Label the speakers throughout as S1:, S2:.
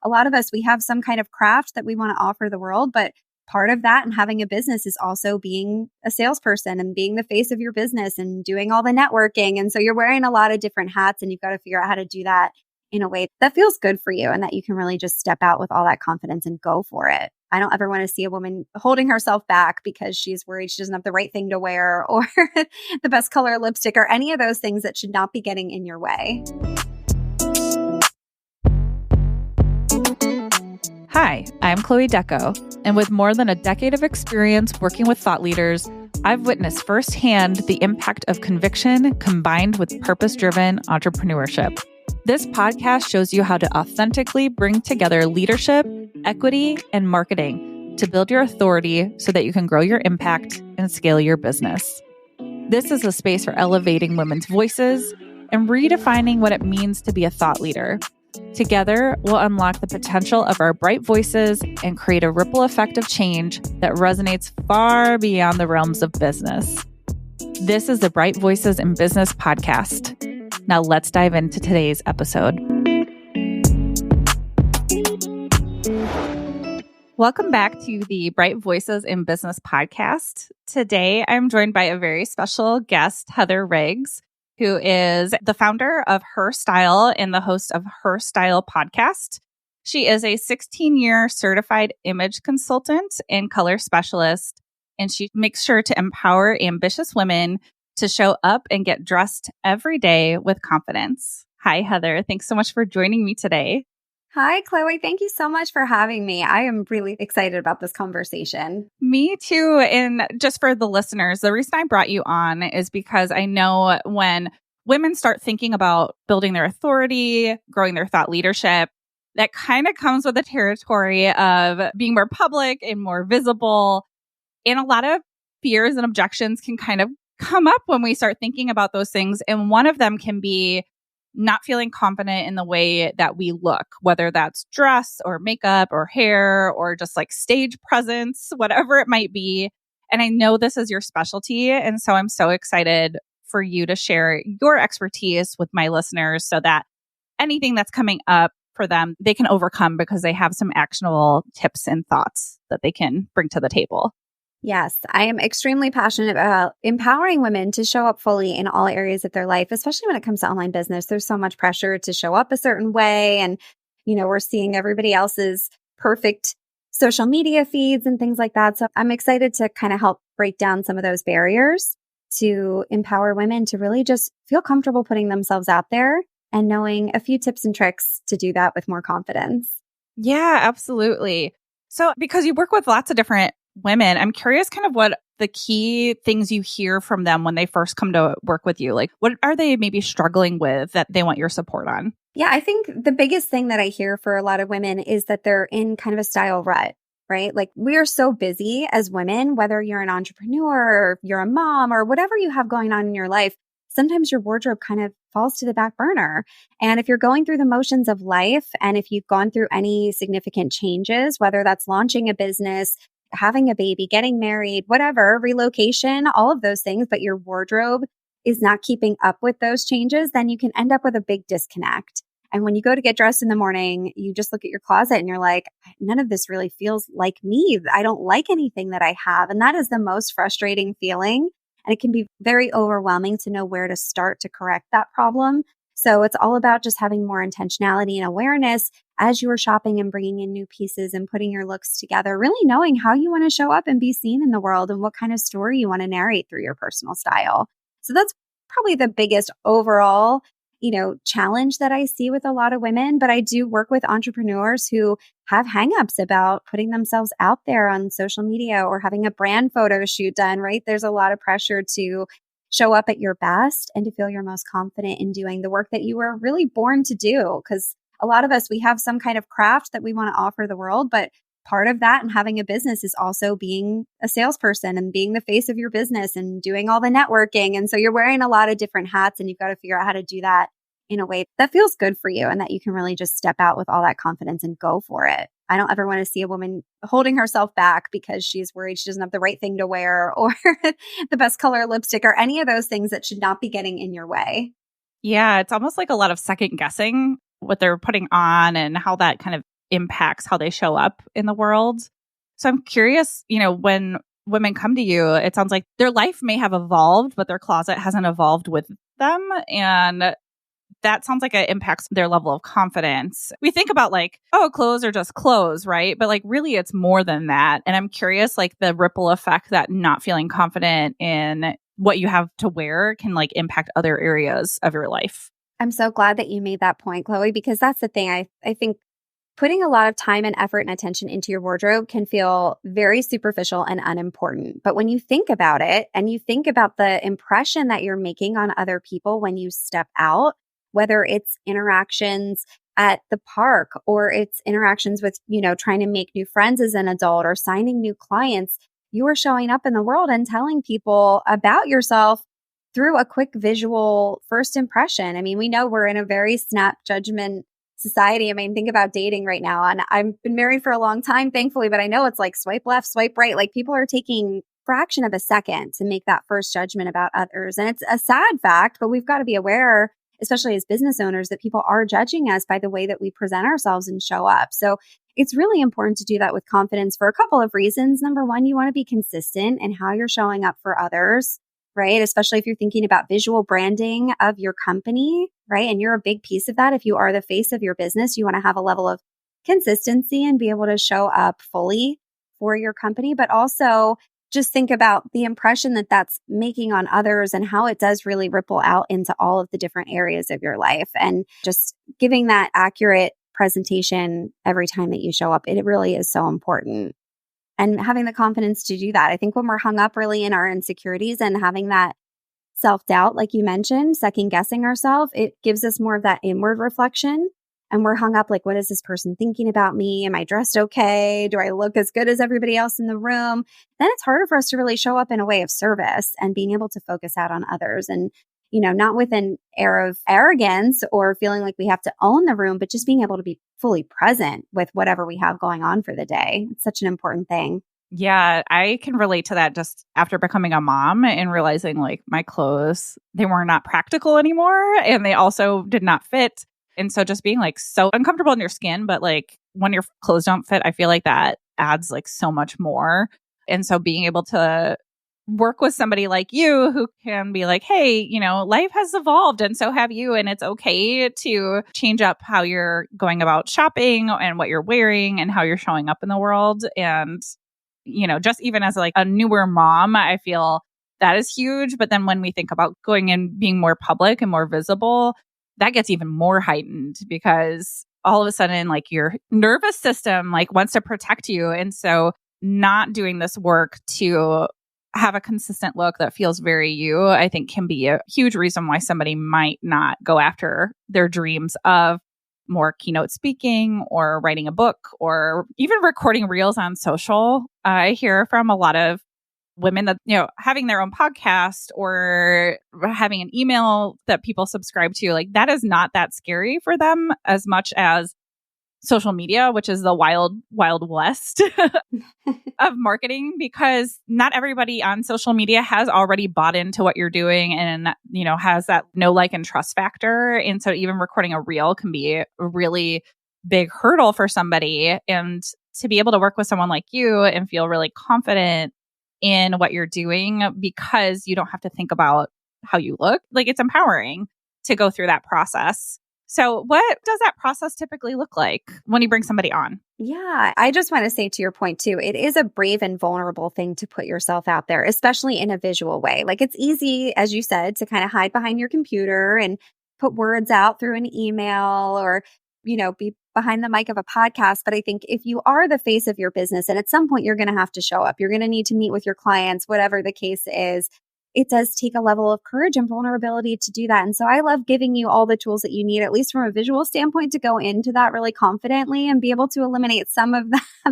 S1: a lot of us, we have some kind of craft that we want to offer the world, but part of that and having a business is also being a salesperson and being the face of your business and doing all the networking. And so you're wearing a lot of different hats, and you've got to figure out how to do that in a way that feels good for you and that you can really just step out with all that confidence and go for it. I don't ever want to see a woman holding herself back because she's worried she doesn't have the right thing to wear or the best color lipstick or any of those things that should not be getting in your way.
S2: Hi, I'm Chloe Deco, and with more than a decade of experience working with thought leaders, I've witnessed firsthand the impact of conviction combined with purpose-driven entrepreneurship. This podcast shows you how to authentically bring together leadership, equity, and marketing to build your authority so that you can grow your impact and scale your business. This is a space for elevating women's voices and redefining what it means to be a thought leader. Together, we'll unlock the potential of our bright voices and create a ripple effect of change that resonates far beyond the realms of business. This is the Bright Voices in Business podcast. Now let's dive into today's episode. Welcome back to the Bright Voices in Business podcast. Today, I'm joined by a very special guest, Heather Riggs, who is the founder of Her Style and the host of Her Style podcast. She is a 16-year certified image consultant and color specialist, and she makes sure to empower ambitious women to show up and get dressed every day with confidence. Hi, Heather. Thanks so much for joining me today.
S1: Hi, Chloe. Thank you so much for having me. I am really excited about this conversation.
S2: Me too. And just for the listeners, the reason I brought you on is because I know when women start thinking about building their authority, growing their thought leadership, that kind of comes with the territory of being more public and more visible. And a lot of fears and objections can kind of come up when we start thinking about those things. And one of them can be not feeling confident in the way that we look, whether that's dress or makeup or hair or just like stage presence, whatever it might be. And I know this is your specialty. And so I'm so excited for you to share your expertise with my listeners so that anything that's coming up for them, they can overcome because they have some actionable tips and thoughts that they can bring to the table.
S1: Yes, I am extremely passionate about empowering women to show up fully in all areas of their life, especially when it comes to online business. There's so much pressure to show up a certain way. And, we're seeing everybody else's perfect social media feeds and things like that. So I'm excited to kind of help break down some of those barriers to empower women to really just feel comfortable putting themselves out there and knowing a few tips and tricks to do that with more confidence.
S2: Yeah, absolutely. So because you work with lots of different women, I'm curious kind of what the key things you hear from them when they first come to work with you. Like, what are they maybe struggling with that they want your support on?
S1: Yeah, I think the biggest thing that I hear for a lot of women is that they're in kind of a style rut, right? Like we are so busy as women, whether you're an entrepreneur or you're a mom or whatever you have going on in your life, sometimes your wardrobe kind of falls to the back burner. And if you're going through the motions of life, and if you've gone through any significant changes, whether that's launching a business, having a baby, getting married, whatever, relocation, all of those things, but your wardrobe is not keeping up with those changes, then you can end up with a big disconnect. And when you go to get dressed in the morning, you just look at your closet and you're like, none of this really feels like me. I don't like anything that I have. And that is the most frustrating feeling. And it can be very overwhelming to know where to start to correct that problem. So it's all about just having more intentionality and awareness as you are shopping and bringing in new pieces and putting your looks together, really knowing how you want to show up and be seen in the world and what kind of story you want to narrate through your personal style. So that's probably the biggest overall, challenge that I see with a lot of women. But I do work with entrepreneurs who have hangups about putting themselves out there on social media or having a brand photo shoot done, right? There's a lot of pressure to show up at your best and to feel your most confident in doing the work that you were really born to do. Because a lot of us, we have some kind of craft that we want to offer the world, but part of that and having a business is also being a salesperson and being the face of your business and doing all the networking. And so you're wearing a lot of different hats, and you've got to figure out how to do that in a way that feels good for you and that you can really just step out with all that confidence and go for it. I don't ever want to see a woman holding herself back because she's worried she doesn't have the right thing to wear or the best color lipstick or any of those things that should not be getting in your way.
S2: Yeah, it's almost like a lot of second guessing what they're putting on and how that kind of impacts how they show up in the world. So I'm curious, when women come to you, it sounds like their life may have evolved, but their closet hasn't evolved with them. And that sounds like it impacts their level of confidence. We think about like, oh, clothes are just clothes, right? But like really it's more than that. And I'm curious, like the ripple effect that not feeling confident in what you have to wear can like impact other areas of your life.
S1: I'm so glad that you made that point, Chloe, because that's the thing. I think putting a lot of time and effort and attention into your wardrobe can feel very superficial and unimportant. But when you think about it and you think about the impression that you're making on other people when you step out, whether it's interactions at the park or it's interactions with, trying to make new friends as an adult or signing new clients, you are showing up in the world and telling people about yourself through a quick visual first impression. I mean, we know we're in a very snap judgment society. I mean, think about dating right now. And I've been married for a long time, thankfully, but I know it's like swipe left, swipe right. Like people are taking fraction of a second to make that first judgment about others. And it's a sad fact, but we've got to be aware, especially as business owners, that people are judging us by the way that we present ourselves and show up. So it's really important to do that with confidence for a couple of reasons. Number one, you want to be consistent in how you're showing up for others, right? Especially if you're thinking about visual branding of your company, right? And you're a big piece of that. If you are the face of your business, you want to have a level of consistency and be able to show up fully for your company, but also just think about the impression that that's making on others and how it does really ripple out into all of the different areas of your life. And just giving that accurate presentation every time that you show up, it really is so important. And having the confidence to do that. I think when we're hung up really in our insecurities and having that self-doubt, like you mentioned, second guessing ourselves, it gives us more of that inward reflection. And we're hung up like, what is this person thinking about me? Am I dressed okay? Do I look as good as everybody else in the room? Then it's harder for us to really show up in a way of service and being able to focus out on others. And, not with an air of arrogance or feeling like we have to own the room, but just being able to be fully present with whatever we have going on for the day. It's such an important thing.
S2: Yeah, I can relate to that just after becoming a mom and realizing like my clothes, they were not practical anymore and they also did not fit. And so just being like so uncomfortable in your skin, but like when your clothes don't fit, I feel like that adds like so much more. And so being able to work with somebody like you who can be like, hey, life has evolved and so have you. And it's okay to change up how you're going about shopping and what you're wearing and how you're showing up in the world. And, just even as like a newer mom, I feel that is huge. But then when we think about going and being more public and more visible, that gets even more heightened because all of a sudden, like your nervous system, like wants to protect you. And so not doing this work to have a consistent look that feels very you, I think can be a huge reason why somebody might not go after their dreams of more keynote speaking or writing a book or even recording reels on social. I hear from a lot of women that, having their own podcast or having an email that people subscribe to, like that is not that scary for them as much as social media, which is the wild, wild west of marketing, because not everybody on social media has already bought into what you're doing and, has that know, like, and trust factor. And so even recording a reel can be a really big hurdle for somebody. And to be able to work with someone like you and feel really confident in what you're doing because you don't have to think about how you look, like it's empowering to go through that process. So what does that process typically look like when you bring somebody on?
S1: Yeah, I just want to say to your point too, it is a brave and vulnerable thing to put yourself out there, especially in a visual way. Like it's easy, as you said, to kind of hide behind your computer and put words out through an email or, be behind the mic of a podcast. But I think if you are the face of your business and at some point you're going to have to show up, you're going to need to meet with your clients, whatever the case is, it does take a level of courage and vulnerability to do that. And so I love giving you all the tools that you need, at least from a visual standpoint, to go into that really confidently and be able to eliminate some of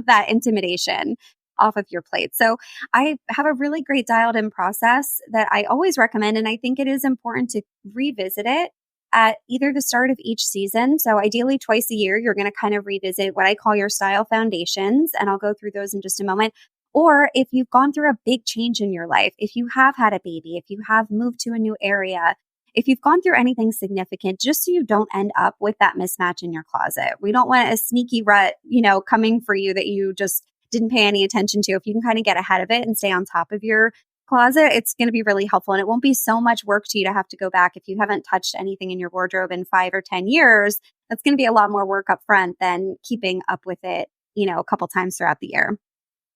S1: that intimidation off of your plate. So I have a really great dialed in process that I always recommend. And I think it is important to revisit it at either the start of each season. So ideally twice a year, you're going to kind of revisit what I call your style foundations. And I'll go through those in just a moment. Or if you've gone through a big change in your life, if you have had a baby, if you have moved to a new area, if you've gone through anything significant, just so you don't end up with that mismatch in your closet. We don't want a sneaky rut, coming for you that you just didn't pay any attention to. If you can kind of get ahead of it and stay on top of your closet, it's going to be really helpful. And it won't be so much work to you to have to go back. If you haven't touched anything in your wardrobe in 5 or 10 years, that's going to be a lot more work up front than keeping up with it, a couple times throughout the year.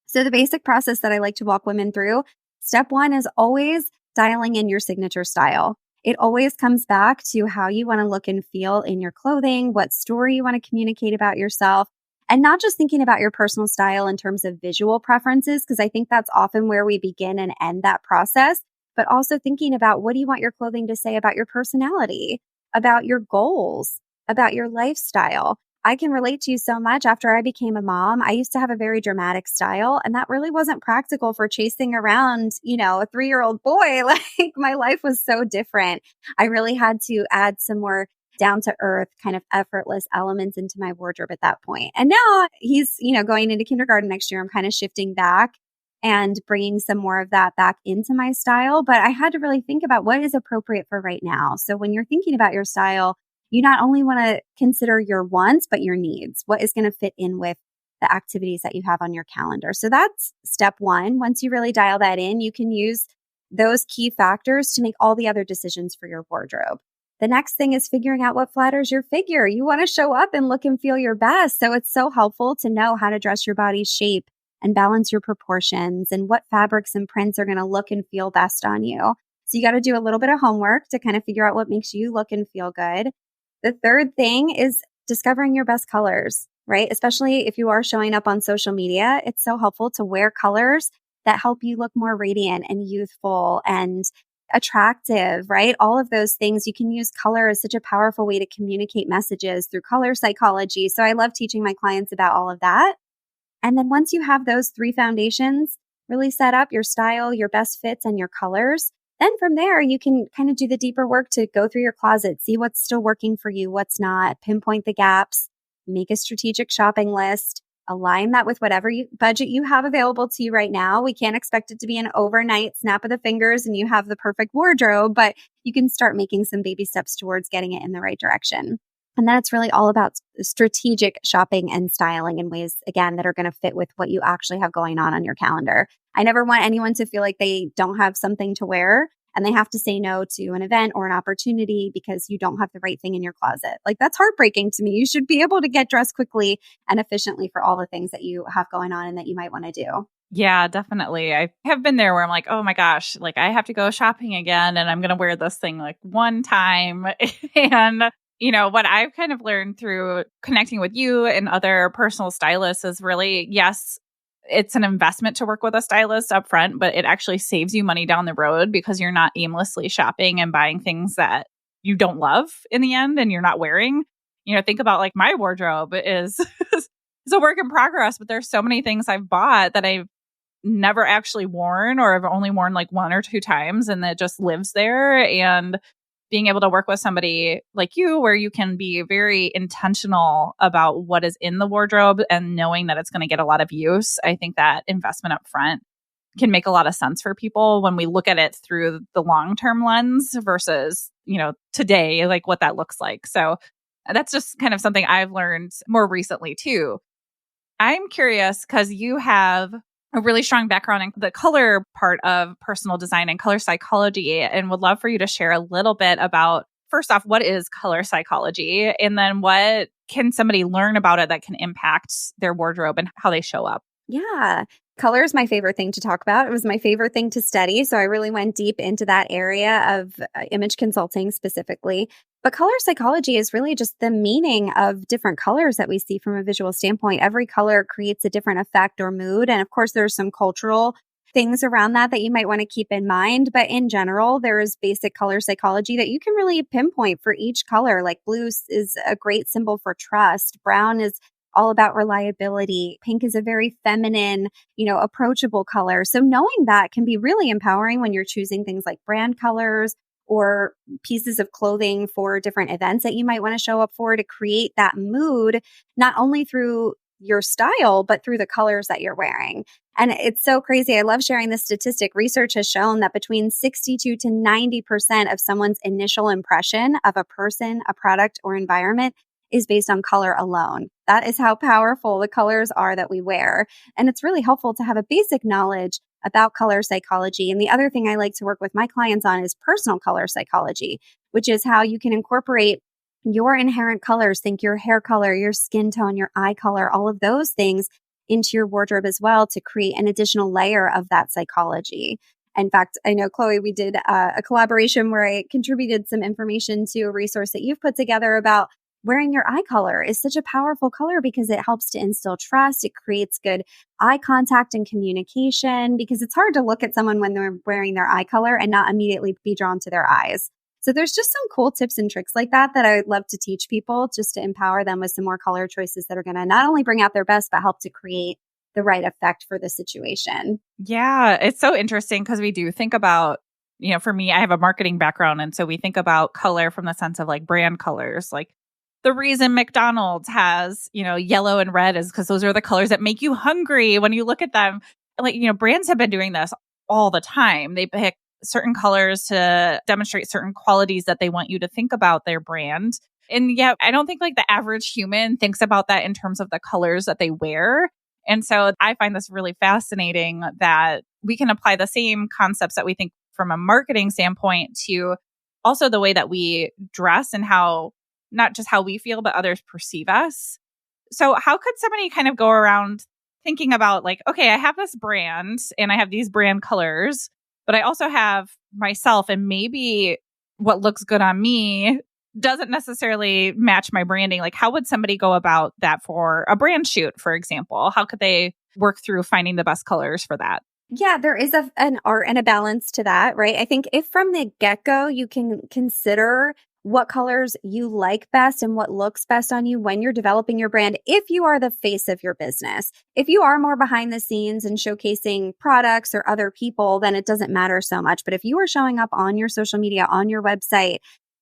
S1: So the basic process that I like to walk women through, step 1 is always dialing in your signature style. It always comes back to how you want to look and feel in your clothing, what story you want to communicate about yourself, and not just thinking about your personal style in terms of visual preferences, because I think that's often where we begin and end that process, but also thinking about what do you want your clothing to say about your personality, about your goals, about your lifestyle. I can relate to you so much. After I became a mom, I used to have a very dramatic style, and that really wasn't practical for chasing around, a 3-year-old boy. Like, my life was so different. I really had to add some more down to earth, kind of effortless elements into my wardrobe at that point. And now he's, going into kindergarten next year. I'm kind of shifting back and bringing some more of that back into my style. But I had to really think about what is appropriate for right now. So when you're thinking about your style, you not only want to consider your wants, but your needs. What is going to fit in with the activities that you have on your calendar? So that's step 1. Once you really dial that in, you can use those key factors to make all the other decisions for your wardrobe. The next thing is figuring out what flatters your figure. You want to show up and look and feel your best. So it's so helpful to know how to dress your body's shape and balance your proportions and what fabrics and prints are going to look and feel best on you. So you got to do a little bit of homework to kind of figure out what makes you look and feel good. The third thing is discovering your best colors, right? Especially if you are showing up on social media, it's so helpful to wear colors that help you look more radiant and youthful and attractive, right? All of those things. You can use color as such a powerful way to communicate messages through color psychology. So I love teaching my clients about all of that. And then once you have those 3 foundations really set up, your style, your best fits, and your colors, then from there, you can kind of do the deeper work to go through your closet, see what's still working for you, what's not, pinpoint the gaps, make a strategic shopping list, align that with whatever budget you have available to you right now. We can't expect it to be an overnight snap of the fingers and you have the perfect wardrobe, but you can start making some baby steps towards getting it in the right direction. And then it's really all about strategic shopping and styling in ways, again, that are going to fit with what you actually have going on your calendar. I never want anyone to feel like they don't have something to wear and they have to say no to an event or an opportunity because you don't have the right thing in your closet. Like, that's heartbreaking to me. You should be able to get dressed quickly and efficiently for all the things that you have going on and that you might want to do.
S2: Yeah, definitely. I have been there where I'm like, oh my gosh, like I have to go shopping again and I'm going to wear this thing like one time. And what I've kind of learned through connecting with you and other personal stylists is really, yes, it's an investment to work with a stylist up front, but it actually saves you money down the road because you're not aimlessly shopping and buying things that you don't love in the end and you're not wearing. Think about like my wardrobe is a work in progress, but there's so many things I've bought that I've never actually worn or I've only worn like 1 or 2 times and it just lives there. And being able to work with somebody like you where you can be very intentional about what is in the wardrobe and knowing that it's going to get a lot of use. I think that investment up front can make a lot of sense for people when we look at it through the long-term lens versus, today, like what that looks like. So that's just kind of something I've learned more recently too. I'm curious because you have a really strong background in the color part of personal design and color psychology, and would love for you to share a little bit about, first off, what is color psychology? And then what can somebody learn about it that can impact their wardrobe and how they show up?
S1: Yeah. Color is my favorite thing to talk about. It was my favorite thing to study. So I really went deep into that area of image consulting specifically. But color psychology is really just the meaning of different colors that we see from a visual standpoint. Every color creates a different effect or mood. And of course, there's some cultural things around that you might want to keep in mind. But in general, there is basic color psychology that you can really pinpoint for each color. Like blue is a great symbol for trust. Brown is all about reliability. Pink is a very feminine, approachable color. So knowing that can be really empowering when you're choosing things like brand colors or pieces of clothing for different events that you might want to show up for to create that mood, not only through your style, but through the colors that you're wearing. And it's so crazy. I love sharing this statistic. Research has shown that between 62 to 90% of someone's initial impression of a person, a product, or environment is based on color alone. That is how powerful the colors are that we wear. And it's really helpful to have a basic knowledge about color psychology. And the other thing I like to work with my clients on is personal color psychology, which is how you can incorporate your inherent colors, think your hair color, your skin tone, your eye color, all of those things into your wardrobe as well to create an additional layer of that psychology. In fact, I know, Chloe, we did a collaboration where I contributed some information to a resource that you've put together about wearing your eye color is such a powerful color because it helps to instill trust. It creates good eye contact and communication because it's hard to look at someone when they're wearing their eye color and not immediately be drawn to their eyes. So there's just some cool tips and tricks like that I would love to teach people just to empower them with some more color choices that are going to not only bring out their best, but help to create the right effect for the situation.
S2: Yeah, it's so interesting because we do think about, for me, I have a marketing background. And so we think about color from the sense of like brand colors. Like the reason McDonald's has, yellow and red is because those are the colors that make you hungry when you look at them. Like, brands have been doing this all the time. They pick certain colors to demonstrate certain qualities that they want you to think about their brand. And yeah, I don't think like the average human thinks about that in terms of the colors that they wear. And so I find this really fascinating that we can apply the same concepts that we think from a marketing standpoint to also the way that we dress and how, not just how we feel, but others perceive us. So how could somebody kind of go around thinking about like, okay, I have this brand and I have these brand colors, but I also have myself, and maybe what looks good on me doesn't necessarily match my branding. Like, how would somebody go about that for a brand shoot, for example? How could they work through finding the best colors for that?
S1: Yeah, there is an art and a balance to that, right? I think if from the get-go, you can consider what colors you like best and what looks best on you when you're developing your brand. If you are the face of your business, if you are more behind the scenes and showcasing products or other people, then it doesn't matter so much. But if you are showing up on your social media, on your website,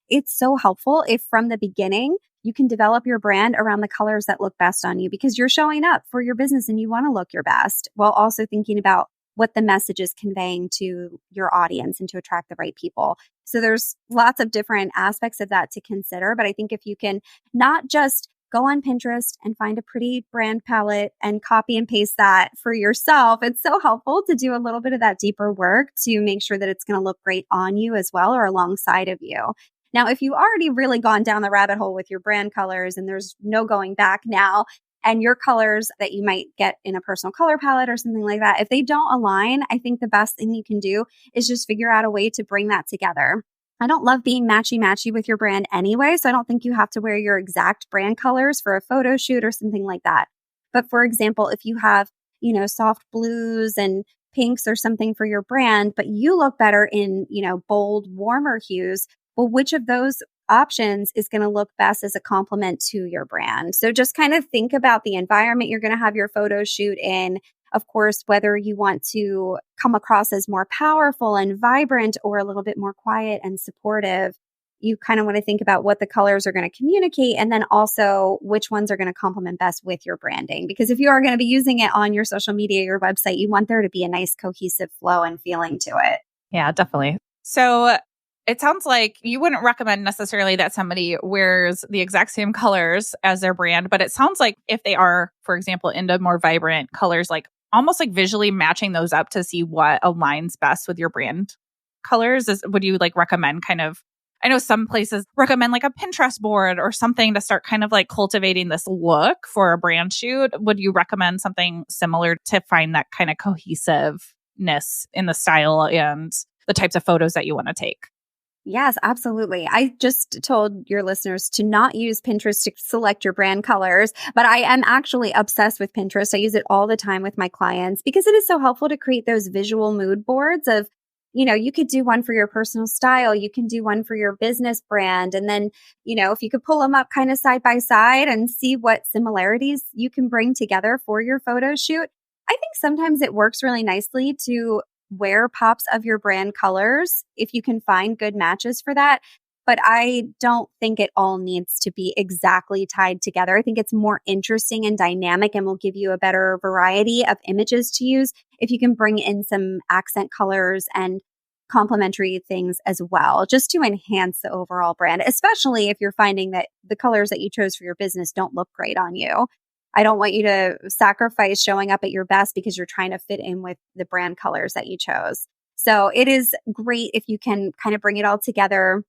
S1: it's so helpful if from the beginning, you can develop your brand around the colors that look best on you because you're showing up for your business and you want to look your best while also thinking about what the message is conveying to your audience and to attract the right people. So there's lots of different aspects of that to consider. But I think if you can not just go on Pinterest and find a pretty brand palette and copy and paste that for yourself, it's so helpful to do a little bit of that deeper work to make sure that it's going to look great on you as well or alongside of you. Now, if you've already really gone down the rabbit hole with your brand colors and there's no going back now, and your colors that you might get in a personal color palette or something like that, if they don't align, I think the best thing you can do is just figure out a way to bring that together. I don't love being matchy-matchy with your brand anyway, so I don't think you have to wear your exact brand colors for a photo shoot or something like that. But for example, if you have, soft blues and pinks or something for your brand, but you look better in, bold, warmer hues, well, which of those options is going to look best as a complement to your brand? So just kind of think about the environment you're going to have your photo shoot in. Of course, whether you want to come across as more powerful and vibrant or a little bit more quiet and supportive, you kind of want to think about what the colors are going to communicate and then also which ones are going to complement best with your branding. Because if you are going to be using it on your social media, your website, you want there to be a nice cohesive flow and feeling to it.
S2: Yeah, definitely. So it sounds like you wouldn't recommend necessarily that somebody wears the exact same colors as their brand, but it sounds like if they are, for example, into more vibrant colors, like almost like visually matching those up to see what aligns best with your brand colors, would you like recommend kind of, I know some places recommend like a Pinterest board or something to start kind of like cultivating this look for a brand shoot. Would you recommend something similar to find that kind of cohesiveness in the style and the types of photos that you want to take?
S1: Yes, absolutely. I just told your listeners to not use Pinterest to select your brand colors, but I am actually obsessed with Pinterest. I use it all the time with my clients because it is so helpful to create those visual mood boards of, you could do one for your personal style. You can do one for your business brand. And then, if you could pull them up kind of side by side and see what similarities you can bring together for your photo shoot. I think sometimes it works really nicely to wear pops of your brand colors if you can find good matches for that. but I don't think it all needs to be exactly tied together. I think it's more interesting and dynamic and will give you a better variety of images to use if you can bring in some accent colors and complementary things as well, just to enhance the overall brand, especially if you're finding that the colors that you chose for your business don't look great on you. I don't want you to sacrifice showing up at your best because you're trying to fit in with the brand colors that you chose. So it is great if you can kind of bring it all together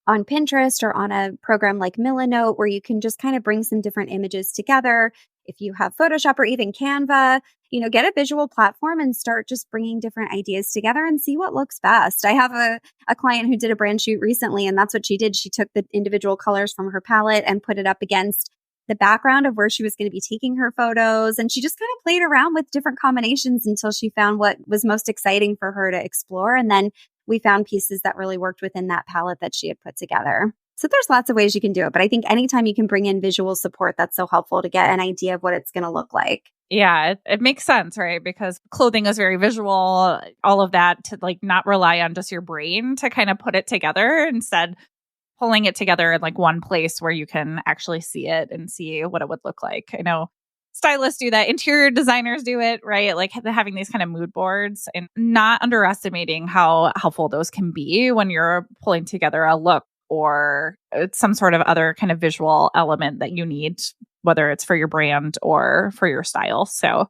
S1: on Pinterest or on a program like Milanote, where you can just kind of bring some different images together. If you have Photoshop or even Canva, get a visual platform and start just bringing different ideas together and see what looks best. I have a client who did a brand shoot recently, and that's what she did. She took the individual colors from her palette and put it up against the background of where she was going to be taking her photos. And she just kind of played around with different combinations until she found what was most exciting for her to explore. And then we found pieces that really worked within that palette that she had put together. So there's lots of ways you can do it. But I think anytime you can bring in visual support, that's so helpful to get an idea of what it's going to look like.
S2: Yeah, it makes sense, right? Because clothing is very visual, all of that, to like not rely on just your brain to kind of put it together, instead pulling it together in like one place where you can actually see it and see what it would look like. I know stylists do that, interior designers do it, right? Like having these kind of mood boards, and not underestimating how helpful those can be when you're pulling together a look or some sort of other kind of visual element that you need, whether it's for your brand or for your style. So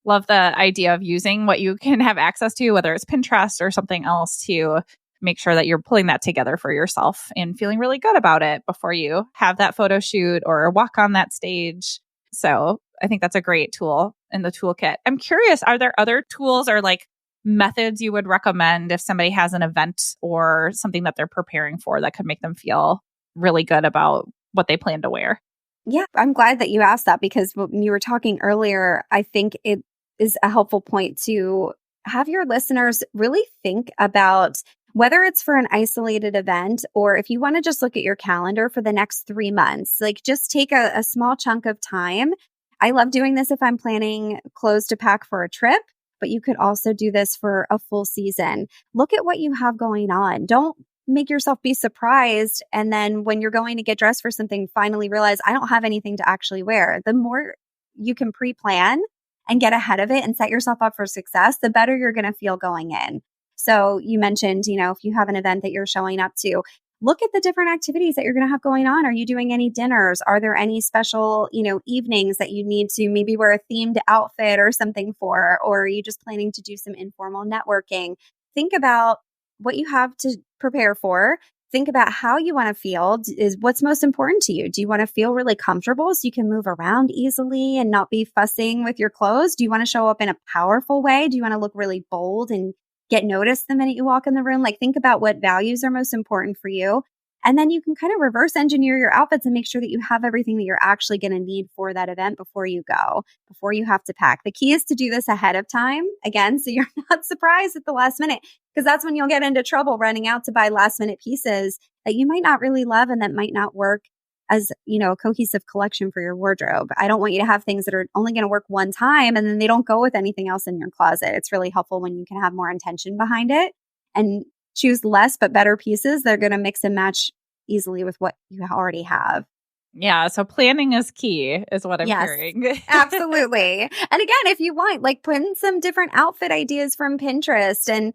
S2: love the idea of using what you can have access to, whether it's Pinterest or something else, to make sure that you're pulling that together for yourself and feeling really good about it before you have that photo shoot or walk on that stage. So I think that's a great tool in the toolkit. I'm curious, are there other tools or like methods you would recommend if somebody has an event or something that they're preparing for that could make them feel really good about what they plan to wear?
S1: Yeah, I'm glad that you asked that, because when you were talking earlier, I think it is a helpful point to have your listeners really think about whether it's for an isolated event or if you want to just look at your calendar for the next 3 months. Like, just take a small chunk of time. I love doing this if I'm planning clothes to pack for a trip, but you could also do this for a full season. Look at what you have going on. Don't make yourself be surprised, and then when you're going to get dressed for something, finally realize I don't have anything to actually wear. The more you can pre-plan and get ahead of it and set yourself up for success, the better you're going to feel going in. So you mentioned, if you have an event that you're showing up to, look at the different activities that you're going to have going on. Are you doing any dinners? Are there any special, evenings that you need to maybe wear a themed outfit or something for? Or are you just planning to do some informal networking? Think about what you have to prepare for. Think about how you want to feel. Is what's most important to you? Do you want to feel really comfortable so you can move around easily and not be fussing with your clothes? Do you want to show up in a powerful way? Do you want to look really bold and get noticed the minute you walk in the room? Like, think about what values are most important for you. And then you can kind of reverse engineer your outfits and make sure that you have everything that you're actually going to need for that event before you go, before you have to pack. The key is to do this ahead of time, again, so you're not surprised at the last minute, because that's when you'll get into trouble running out to buy last minute pieces that you might not really love and that might not work as, a cohesive collection for your wardrobe. I don't want you to have things that are only going to work one time and then they don't go with anything else in your closet. It's really helpful when you can have more intention behind it and choose less but better pieces that are going to mix and match easily with what you already have.
S2: Yeah. So planning is key, is what I'm hearing.
S1: Absolutely. And again, if you want, like, put in some different outfit ideas from Pinterest and,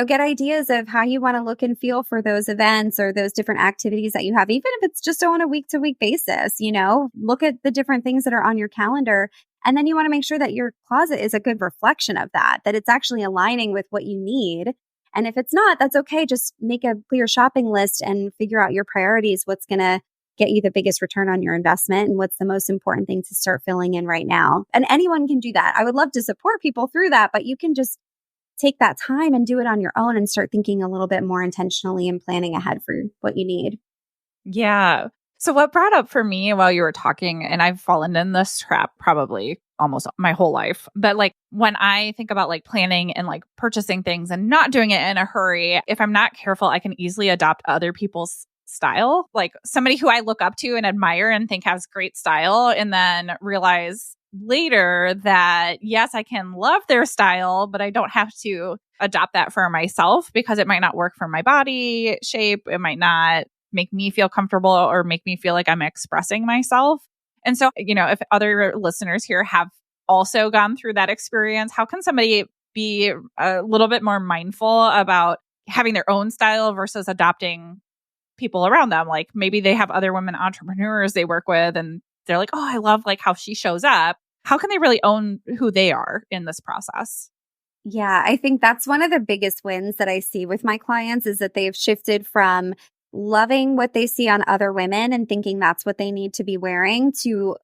S1: get ideas of how you want to look and feel for those events or those different activities that you have, even if it's just on a week to week basis, look at the different things that are on your calendar. And then you want to make sure that your closet is a good reflection of that it's actually aligning with what you need. And if it's not, that's okay. Just make a clear shopping list and figure out your priorities, what's going to get you the biggest return on your investment and what's the most important thing to start filling in right now. And anyone can do that. I would love to support people through that, but you can just take that time and do it on your own and start thinking a little bit more intentionally and planning ahead for what you need.
S2: Yeah. So what brought up for me while you were talking, and I've fallen in this trap probably almost my whole life, but like when I think about like planning and like purchasing things and not doing it in a hurry, if I'm not careful, I can easily adopt other people's style, like somebody who I look up to and admire and think has great style, and then realize later that yes, I can love their style, but I don't have to adopt that for myself because it might not work for my body shape. It might not make me feel comfortable or make me feel like I'm expressing myself. And so, if other listeners here have also gone through that experience, how can somebody be a little bit more mindful about having their own style versus adopting people around them? Like maybe they have other women entrepreneurs they work with and they're like, oh, I love like how she shows up. How can they really own who they are in this process?
S1: Yeah, I think that's one of the biggest wins that I see with my clients is that they've shifted from loving what they see on other women and thinking that's what they need to be wearing to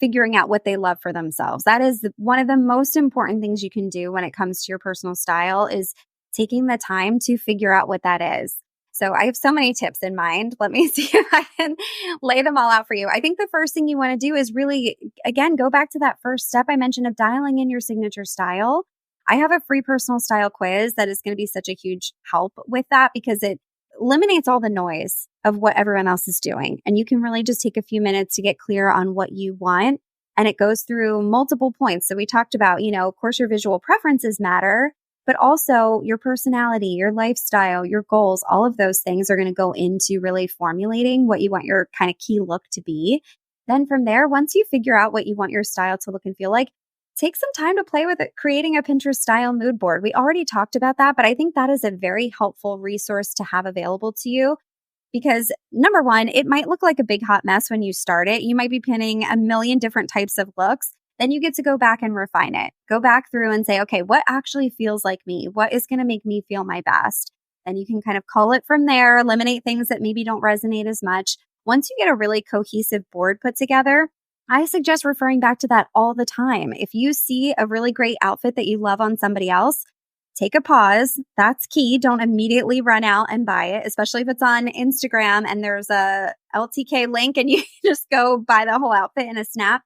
S1: figuring out what they love for themselves. That is one of the most important things you can do when it comes to your personal style is taking the time to figure out what that is. So I have so many tips in mind. Let me see if I can lay them all out for you. I think the first thing you want to do is really, again, go back to that first step I mentioned of dialing in your signature style. I have a free personal style quiz that is going to be such a huge help with that because it eliminates all the noise of what everyone else is doing. And you can really just take a few minutes to get clear on what you want. And it goes through multiple points. So we talked about, of course, your visual preferences matter, but also your personality, your lifestyle, your goals, all of those things are going to go into really formulating what you want your kind of key look to be. Then from there, once you figure out what you want your style to look and feel like, take some time to play with it, creating a Pinterest style mood board. We already talked about that, but I think that is a very helpful resource to have available to you because number one, it might look like a big hot mess when you start it. You might be pinning a million different types of looks. Then you get to go back and refine it. Go back through and say, okay, what actually feels like me? What is going to make me feel my best? Then you can kind of cull it from there, eliminate things that maybe don't resonate as much. Once you get a really cohesive board put together, I suggest referring back to that all the time. If you see a really great outfit that you love on somebody else, take a pause. That's key. Don't immediately run out and buy it, especially if it's on Instagram and there's a LTK link and you just go buy the whole outfit in a snap.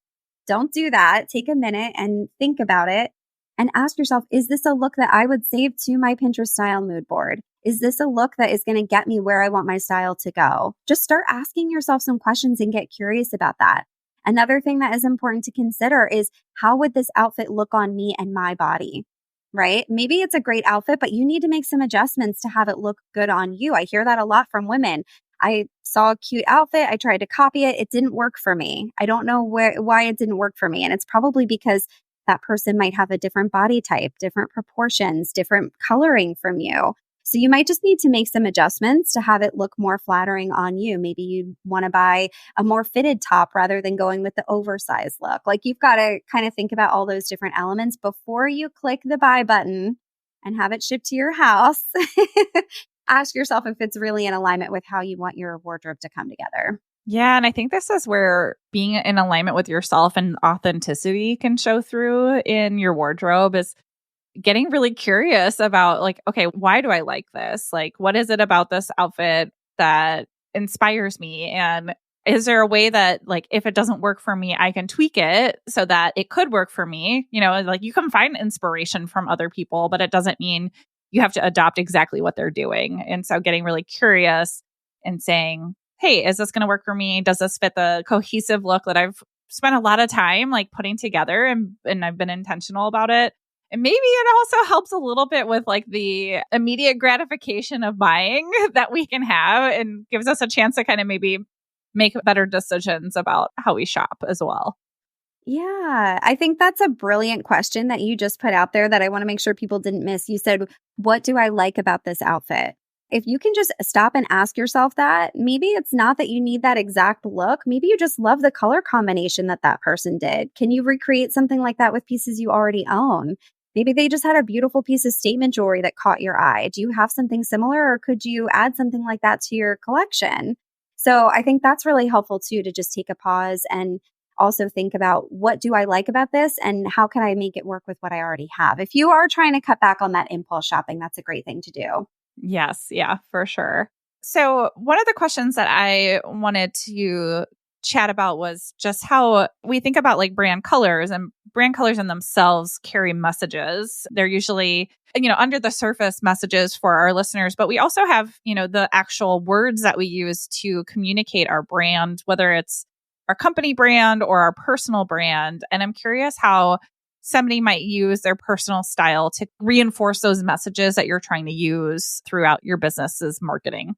S1: Don't do that. Take a minute and think about it and ask yourself, is this a look that I would save to my Pinterest style mood board? Is this a look that is going to get me where I want my style to go? Just start asking yourself some questions and get curious about that. Another thing that is important to consider is how would this outfit look on me and my body, right? Maybe it's a great outfit, but you need to make some adjustments to have it look good on you. I hear that a lot from women. I saw a cute outfit. I tried to copy it. It didn't work for me. I don't know why it didn't work for me. And it's probably because that person might have a different body type, different proportions, different coloring from you. So you might just need to make some adjustments to have it look more flattering on you. Maybe you want to buy a more fitted top rather than going with the oversized look. Like you've got to kind of think about all those different elements before you click the buy button and have it shipped to your house. Ask yourself if it's really in alignment with how you want your wardrobe to come together.
S2: Yeah. And I think this is where being in alignment with yourself and authenticity can show through in your wardrobe is getting really curious about like, okay, why do I like this? Like, what is it about this outfit that inspires me? And is there a way that like, if it doesn't work for me, I can tweak it so that it could work for me? Like you can find inspiration from other people, but it doesn't mean you have to adopt exactly what they're doing. And so getting really curious and saying, hey, is this going to work for me? Does this fit the cohesive look that I've spent a lot of time like putting together and I've been intentional about it? And maybe it also helps a little bit with like the immediate gratification of buying that we can have and gives us a chance to kind of maybe make better decisions about how we shop as well.
S1: Yeah, I think that's a brilliant question that you just put out there that I want to make sure people didn't miss. You said, what do I like about this outfit? If you can just stop and ask yourself that, maybe it's not that you need that exact look. Maybe you just love the color combination that person did. Can you recreate something like that with pieces you already own? Maybe they just had a beautiful piece of statement jewelry that caught your eye. Do you have something similar or could you add something like that to your collection? So I think that's really helpful too, to just take a pause and also think about what do I like about this and how can I make it work with what I already have? If you are trying to cut back on that impulse shopping, that's a great thing to do.
S2: Yes. Yeah, for sure. So one of the questions that I wanted to chat about was just how we think about like brand colors, and brand colors in themselves carry messages. They're usually, under the surface messages for our listeners, but we also have, the actual words that we use to communicate our brand, whether it's our company brand or our personal brand. And I'm curious how somebody might use their personal style to reinforce those messages that you're trying to use throughout your business's marketing.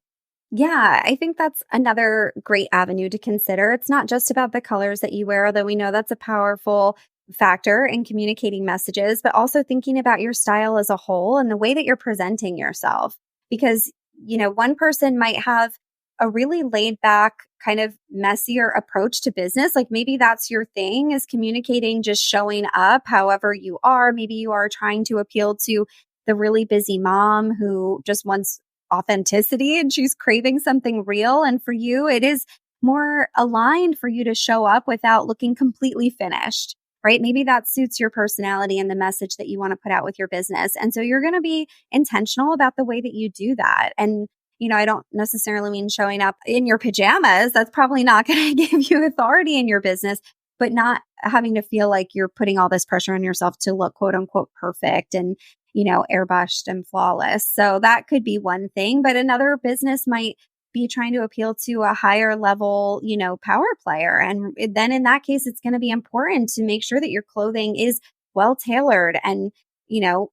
S1: Yeah, I think that's another great avenue to consider. It's not just about the colors that you wear, although we know that's a powerful factor in communicating messages, but also thinking about your style as a whole and the way that you're presenting yourself. Because, one person might have a really laid back, kind of messier approach to business. Like maybe that's your thing is communicating, just showing up however you are. Maybe you are trying to appeal to the really busy mom who just wants authenticity and she's craving something real. And for you, it is more aligned for you to show up without looking completely finished, right? Maybe that suits your personality and the message that you want to put out with your business. And so you're going to be intentional about the way that you do that. And I don't necessarily mean showing up in your pajamas. That's probably not going to give you authority in your business, but not having to feel like you're putting all this pressure on yourself to look quote unquote perfect and airbrushed and flawless. So that could be one thing, but another business might be trying to appeal to a higher level, power player. And then in that case, it's going to be important to make sure that your clothing is well tailored and,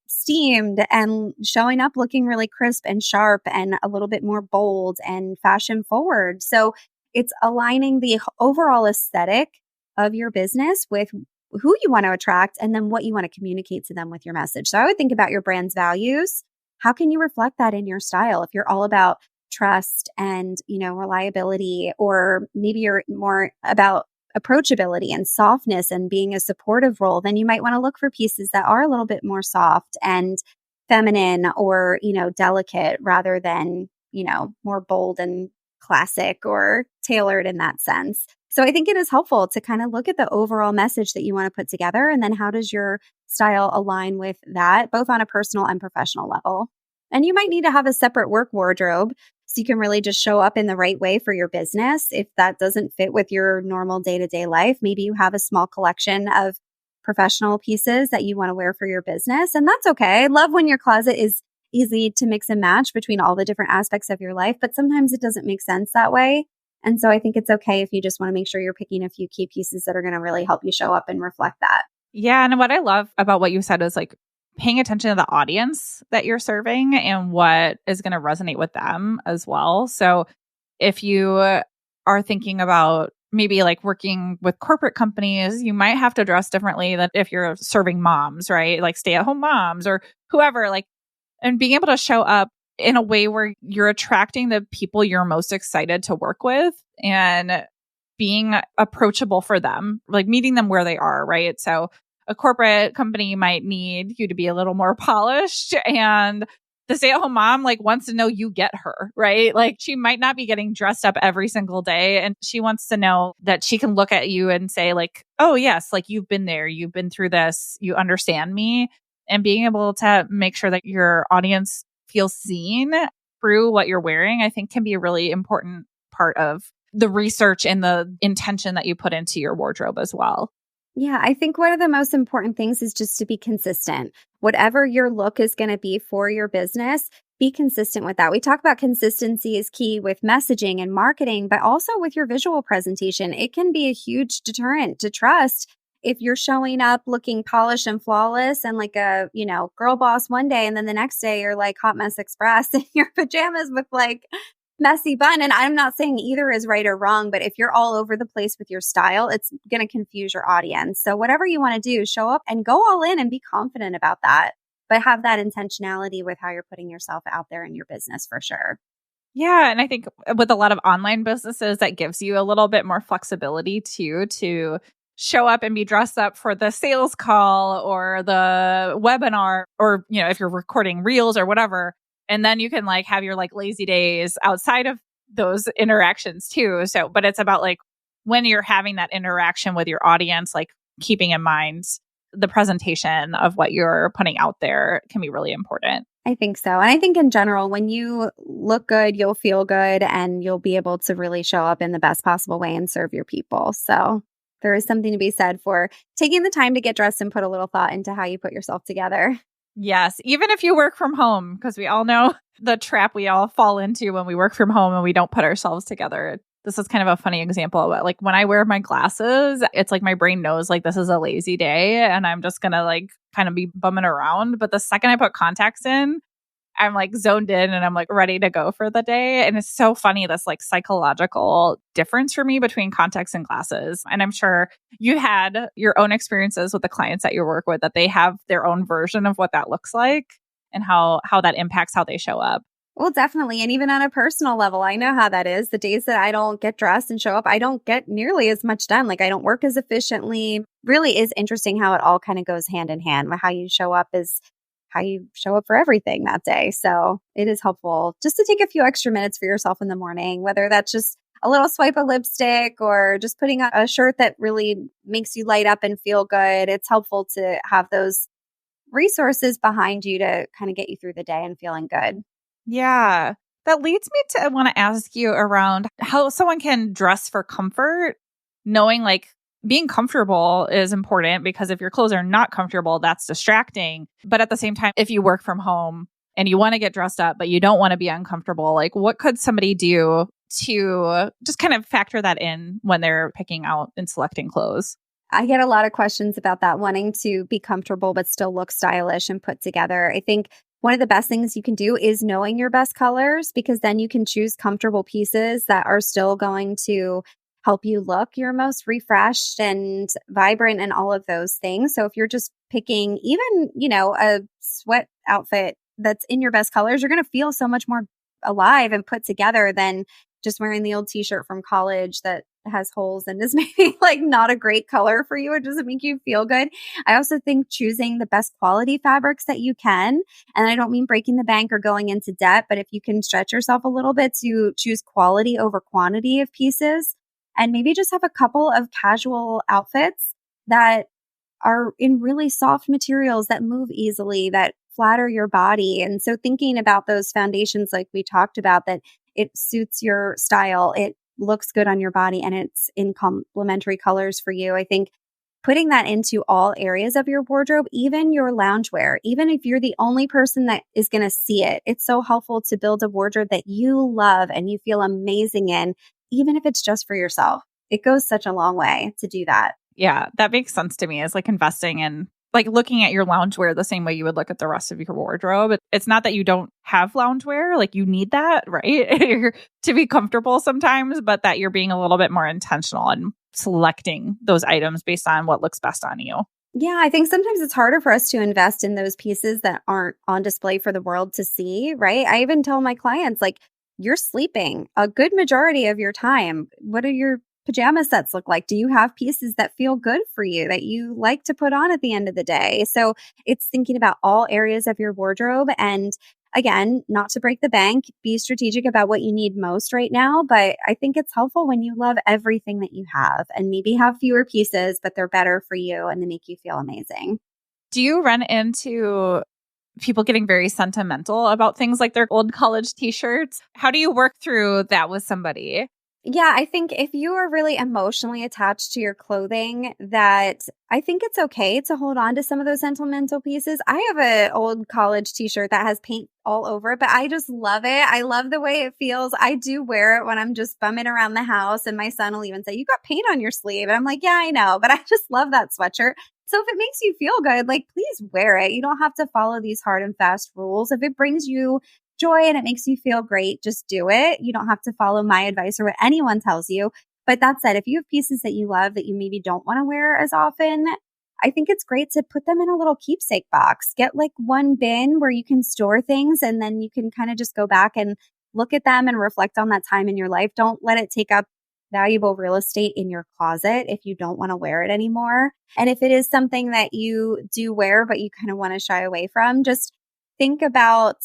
S1: steamed and showing up looking really crisp and sharp and a little bit more bold and fashion forward. So it's aligning the overall aesthetic of your business with who you want to attract and then what you want to communicate to them with your message. So I would think about your brand's values. How can you reflect that in your style? If you're all about trust and, reliability, or maybe you're more about approachability and softness and being a supportive role, then you might want to look for pieces that are a little bit more soft and feminine or, delicate rather than, more bold and classic or tailored in that sense. So I think it is helpful to kind of look at the overall message that you want to put together. And then how does your style align with that, both on a personal and professional level? And you might need to have a separate work wardrobe so you can really just show up in the right way for your business. If that doesn't fit with your normal day-to-day life, maybe you have a small collection of professional pieces that you want to wear for your business. And that's okay. I love when your closet is easy to mix and match between all the different aspects of your life, but sometimes it doesn't make sense that way. And so I think it's okay if you just want to make sure you're picking a few key pieces that are going to really help you show up and reflect that.
S2: Yeah. And what I love about what you said is like paying attention to the audience that you're serving and what is going to resonate with them as well. So if you are thinking about maybe like working with corporate companies, you might have to dress differently than if you're serving moms, right? Like stay-at-home moms or whoever, like, and being able to show up in a way where you're attracting the people you're most excited to work with and being approachable for them, like meeting them where they are, right? So a corporate company might need you to be a little more polished, and the stay-at-home mom like wants to know you get her, right? Like she might not be getting dressed up every single day, and she wants to know that she can look at you and say like, oh yes, like you've been there, you've been through this, you understand me. And being able to make sure that your audience feels seen through what you're wearing, I think can be a really important part of the research and the intention that you put into your wardrobe as well.
S1: Yeah, I think one of the most important things is just to be consistent. Whatever your look is going to be for your business, be consistent with that. We talk about consistency is key with messaging and marketing, but also with your visual presentation. It can be a huge deterrent to trust if you're showing up looking polished and flawless and like a, girl boss one day, and then the next day you're like Hot Mess Express in your pajamas with like messy bun. And I'm not saying either is right or wrong, but if you're all over the place with your style, it's going to confuse your audience. So whatever you want to do, show up and go all in and be confident about that, but have that intentionality with how you're putting yourself out there in your business for sure.
S2: Yeah. And I think with a lot of online businesses, that gives you a little bit more flexibility too, to show up and be dressed up for the sales call or the webinar, or, if you're recording reels or whatever. And then you can like have your like lazy days outside of those interactions too. So, but it's about like when you're having that interaction with your audience, like keeping in mind the presentation of what you're putting out there can be really important.
S1: I think so. And I think in general, when you look good, you'll feel good and you'll be able to really show up in the best possible way and serve your people. So there is something to be said for taking the time to get dressed and put a little thought into how you put yourself together.
S2: Yes, even if you work from home, because we all know the trap we all fall into when we work from home and we don't put ourselves together. This is kind of a funny example. But like when I wear my glasses, it's like my brain knows like this is a lazy day and I'm just going to like kind of be bumming around. But the second I put contacts in, I'm like zoned in and I'm like ready to go for the day. And it's so funny, this like psychological difference for me between contacts and glasses. And I'm sure you had your own experiences with the clients that you work with, that they have their own version of what that looks like and how that impacts how they show up.
S1: Well, definitely. And even on a personal level, I know how that is. The days that I don't get dressed and show up, I don't get nearly as much done. Like I don't work as efficiently. Really is interesting how it all kind of goes hand in hand. How you show up is how you show up for everything that day. So it is helpful just to take a few extra minutes for yourself in the morning, whether that's just a little swipe of lipstick or just putting on a shirt that really makes you light up and feel good. It's helpful to have those resources behind you to kind of get you through the day and feeling good.
S2: Yeah. That leads me to, I want to ask you around how someone can dress for comfort, knowing like being comfortable is important, because if your clothes are not comfortable, that's distracting. But at the same time, if you work from home and you want to get dressed up, but you don't want to be uncomfortable, like what could somebody do to just kind of factor that in when they're picking out and selecting clothes?
S1: I get a lot of questions about that, wanting to be comfortable, but still look stylish and put together. I think one of the best things you can do is knowing your best colors, because then you can choose comfortable pieces that are still going to help you look your most refreshed and vibrant and all of those things. So if you're just picking even, a sweat outfit that's in your best colors, you're going to feel so much more alive and put together than just wearing the old t-shirt from college that has holes and is maybe like not a great color for you. It doesn't make you feel good. I also think choosing the best quality fabrics that you can, and I don't mean breaking the bank or going into debt, but if you can stretch yourself a little bit to choose quality over quantity of pieces, and maybe just have a couple of casual outfits that are in really soft materials that move easily, that flatter your body. And so thinking about those foundations, like we talked about, that it suits your style, it looks good on your body, and it's in complementary colors for you. I think putting that into all areas of your wardrobe, even your loungewear, even if you're the only person that is going to see it, it's so helpful to build a wardrobe that you love and you feel amazing in, even if it's just for yourself. It goes such a long way to do that.
S2: Yeah, that makes sense to me. Is like investing in like looking at your loungewear the same way you would look at the rest of your wardrobe. It's not that you don't have loungewear, like you need that, right? To be comfortable sometimes, but that you're being a little bit more intentional and selecting those items based on what looks best on you.
S1: Yeah, I think sometimes it's harder for us to invest in those pieces that aren't on display for the world to see, right? I even tell my clients, like, you're sleeping a good majority of your time. What do your pajama sets look like? Do you have pieces that feel good for you, that you like to put on at the end of the day? So it's thinking about all areas of your wardrobe. And again, not to break the bank, be strategic about what you need most right now. But I think it's helpful when you love everything that you have and maybe have fewer pieces, but they're better for you and they make you feel amazing.
S2: Do you run into people getting very sentimental about things like their old college t-shirts? How do you work through that with somebody?
S1: Yeah, I think if you are really emotionally attached to your clothing, that I think it's okay to hold on to some of those sentimental pieces. I have an old college t-shirt that has paint all over it, but I just love it. I love the way it feels. I do wear it when I'm just bumming around the house, and my son will even say, "You got paint on your sleeve." And I'm like, "Yeah, I know," but I just love that sweatshirt. So if it makes you feel good, like, please wear it. You don't have to follow these hard and fast rules. If it brings you joy and it makes you feel great, just do it. You don't have to follow my advice or what anyone tells you. But that said, if you have pieces that you love that you maybe don't want to wear as often, I think it's great to put them in a little keepsake box. Get like one bin where you can store things, and then you can kind of just go back and look at them and reflect on that time in your life. Don't let it take up valuable real estate in your closet if you don't want to wear it anymore. And if it is something that you do wear, but you kind of want to shy away from, just think about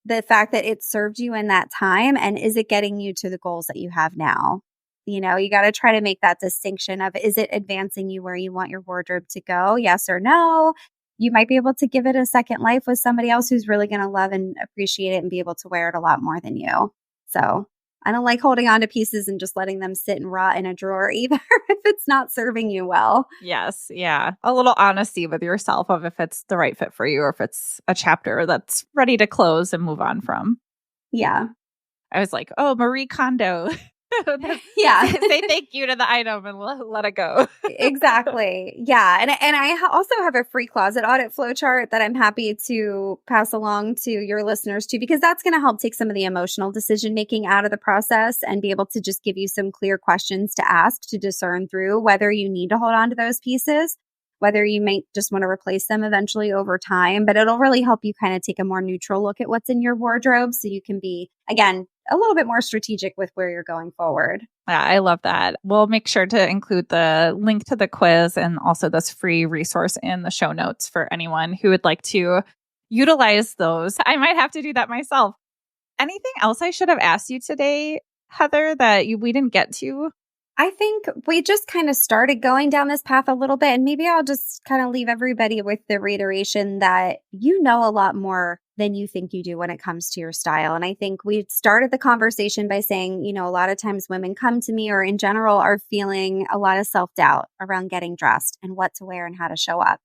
S1: the fact that it served you in that time, and is it getting you to the goals that you have now? You got to try to make that distinction of, is it advancing you where you want your wardrobe to go? Yes or no? You might be able to give it a second life with somebody else who's really going to love and appreciate it and be able to wear it a lot more than you. So I don't like holding on to pieces and just letting them sit and rot in a drawer either if it's not serving you well.
S2: Yes. Yeah. A little honesty with yourself of if it's the right fit for you or if it's a chapter that's ready to close and move on from.
S1: Yeah.
S2: I was like, oh, Marie Kondo
S1: Yeah.
S2: Say thank you to the item and let it go.
S1: Exactly. Yeah. And I also have a free closet audit flow chart that I'm happy to pass along to your listeners too, because that's going to help take some of the emotional decision making out of the process and be able to just give you some clear questions to ask to discern through whether you need to hold on to those pieces, whether you might just want to replace them eventually over time. But it'll really help you kind of take a more neutral look at what's in your wardrobe so you can be, again, a little bit more strategic with where you're going forward.
S2: Yeah, I love that. We'll make sure to include the link to the quiz and also this free resource in the show notes for anyone who would like to utilize those. I might have to do that myself. Anything else I should have asked you today, Heather, that we didn't get to?
S1: I think we just kind of started going down this path a little bit, and maybe I'll just kind of leave everybody with the reiteration that you know a lot more than you think you do when it comes to your style. And I think we started the conversation by saying, you know, a lot of times women come to me or in general are feeling a lot of self-doubt around getting dressed and what to wear and how to show up.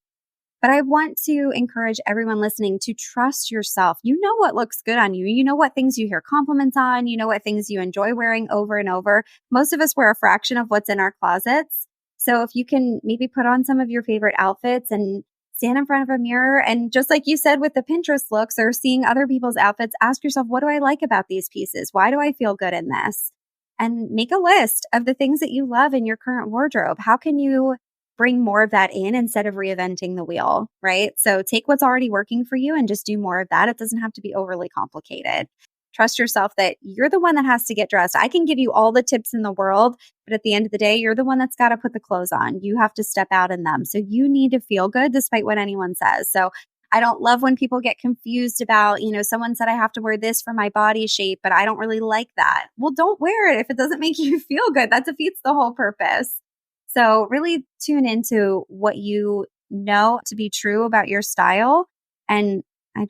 S1: But I want to encourage everyone listening to trust yourself. You know what looks good on you. You know what things you hear compliments on. You know what things you enjoy wearing over and over. Most of us wear a fraction of what's in our closets. So if you can maybe put on some of your favorite outfits and stand in front of a mirror and just like you said with the Pinterest looks or seeing other people's outfits, ask yourself, what do I like about these pieces? Why do I feel good in this? And make a list of the things that you love in your current wardrobe. How can you bring more of that in instead of reinventing the wheel, right? So take what's already working for you and just do more of that. It doesn't have to be overly complicated. Trust yourself that you're the one that has to get dressed. I can give you all the tips in the world, but at the end of the day, you're the one that's got to put the clothes on. You have to step out in them. So you need to feel good despite what anyone says. So I don't love when people get confused about, you know, someone said I have to wear this for my body shape, but I don't really like that. Well, don't wear it if it doesn't make you feel good. That defeats the whole purpose. So really tune into what you know to be true about your style. And I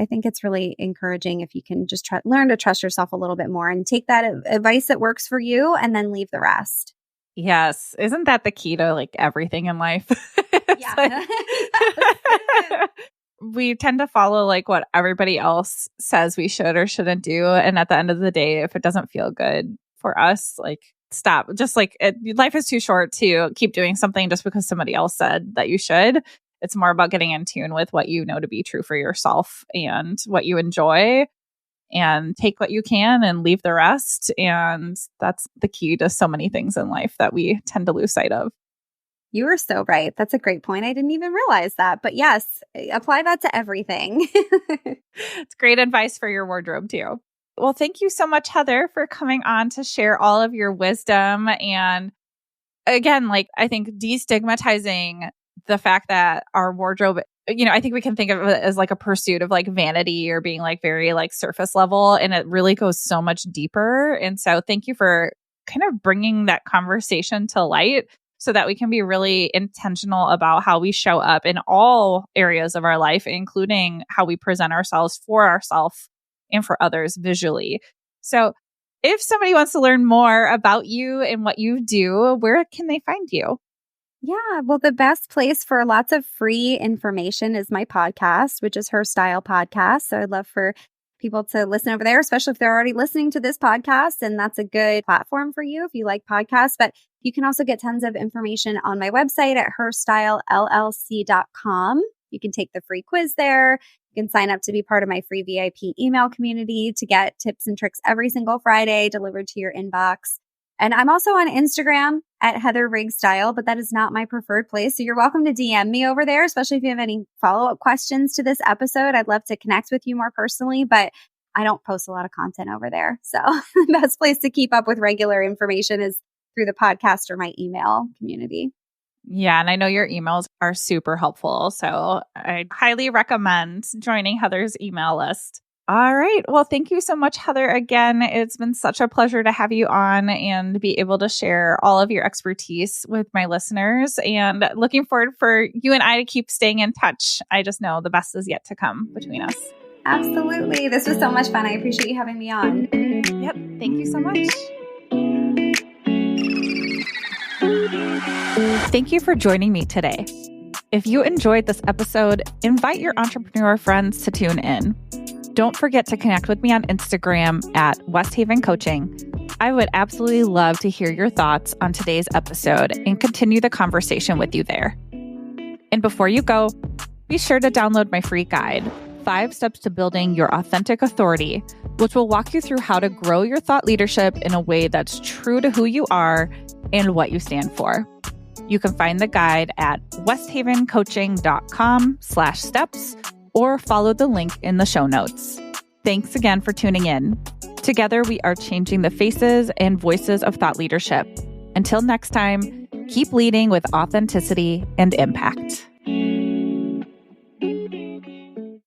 S1: think it's really encouraging if you can just learn to trust yourself a little bit more and take that advice that works for you and then leave the rest.
S2: Yes. Isn't that the key to like everything in life?
S1: Yeah.
S2: We tend to follow like what everybody else says we should or shouldn't do. And at the end of the day, if it doesn't feel good for us, like stop. Just like life is too short to keep doing something just because somebody else said that you should. It's more about getting in tune with what you know to be true for yourself and what you enjoy and take what you can and leave the rest. And that's the key to so many things in life that we tend to lose sight of.
S1: You are so right. That's a great point. I didn't even realize that. But yes, apply that to everything.
S2: It's great advice for your wardrobe too. Well, thank you so much, Heather, for coming on to share all of your wisdom. And again, like I think destigmatizing the fact that our wardrobe, you know, I think we can think of it as like a pursuit of like vanity or being like very like surface level. And it really goes so much deeper. And so thank you for kind of bringing that conversation to light so that we can be really intentional about how we show up in all areas of our life, including how we present ourselves for ourselves and for others visually. So if somebody wants to learn more about you and what you do, where can they find you?
S1: Yeah, well, the best place for lots of free information is my podcast, which is Her Style Podcast. So I'd love for people to listen over there, especially if they're already listening to this podcast. And that's a good platform for you if you like podcasts. But you can also get tons of information on my website at herstylellc.com. You can take the free quiz there. You can sign up to be part of my free VIP email community to get tips and tricks every single Friday delivered to your inbox. And I'm also on Instagram at Heather Riggs Style, but that is not my preferred place. So you're welcome to DM me over there, especially if you have any follow-up questions to this episode. I'd love to connect with you more personally, but I don't post a lot of content over there. So the best place to keep up with regular information is through the podcast or my email community.
S2: Yeah, and I know your emails are super helpful. So I highly recommend joining Heather's email list. All right. Well, thank you so much, Heather. Again, it's been such a pleasure to have you on and be able to share all of your expertise with my listeners, and looking forward for you and I to keep staying in touch. I just know the best is yet to come between us.
S1: Absolutely. This was so much fun. I appreciate you having me on.
S2: Yep. Thank you so much. Thank you for joining me today. If you enjoyed this episode, invite your entrepreneur friends to tune in. Don't forget to connect with me on Instagram at West Haven Coaching I would absolutely love to hear your thoughts on today's episode and continue the conversation with you there. And before you go, be sure to download my free guide, 5 Steps to Building Your Authentic Authority, which will walk you through how to grow your thought leadership in a way that's true to who you are and what you stand for. You can find the guide at westhavencoaching.com/steps or follow the link in the show notes. Thanks again for tuning in. Together, we are changing the faces and voices of thought leadership. Until next time, keep leading with authenticity and impact.